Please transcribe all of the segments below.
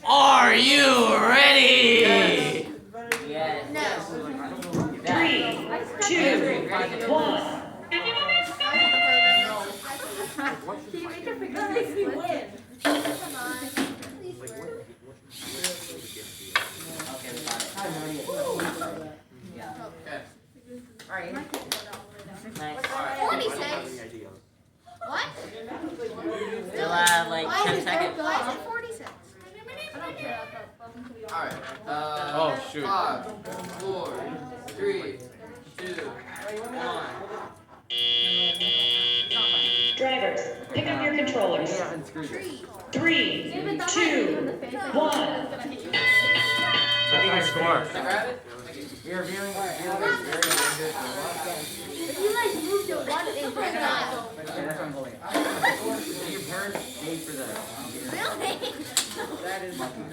Are you ready? Yes. No. 3, 2, 1. Makes me win. Come on. Okay, we got it. Yeah. Alright. Nice. 46. What? Still have like 10 seconds. Why is it 46? Alright. Oh, shoot. 5, 4, 3, 2, 1. Drivers, pick up your controllers. 3, 2, 1. Look at the score. Did I grab it? You're reviewing If you like moved it one inch right now. that's what I'm holding. Your parents paid for that. Really?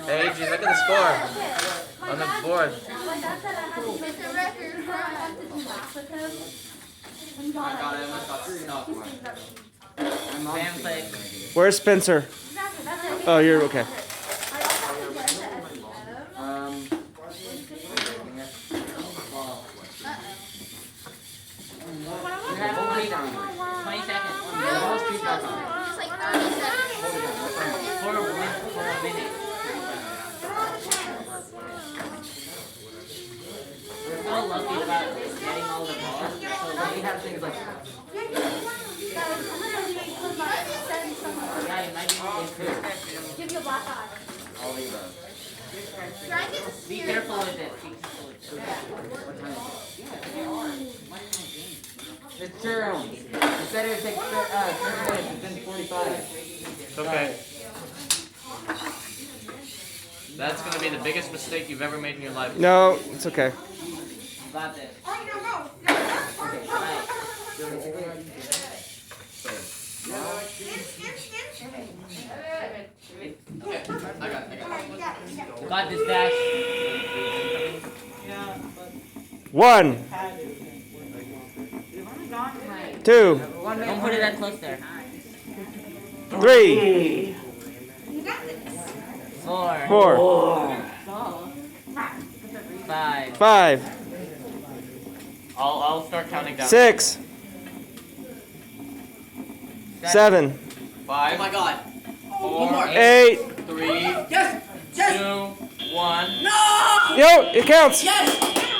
Hey, G, look at the score on the board. It's a record for us to do that with him. I got it. I got stuck. Sam click. Where's Spencer? Oh, you're okay. You have only 20 seconds. Just like 30 seconds. For a minute. We're so lucky about getting all the balls. So we have things like. Yeah, you might be able to. Give you a black eye. All the above. Try and get the Be spirit. careful with it. Be careful with it. What time is it? It's true. You said it would take 30 minutes. It's been 45. It's okay. That's gonna be the biggest mistake you've ever made in your life. No, it's okay. Got this. Okay, I got it. got this, Dash. 1, 2, Don't put it that close there. 3, 4. 4, 5. 5, I'll start counting down. 6, 7, 5. Oh my god. 4, 8. 3, 2, 1. No! Yo, it counts. Yes!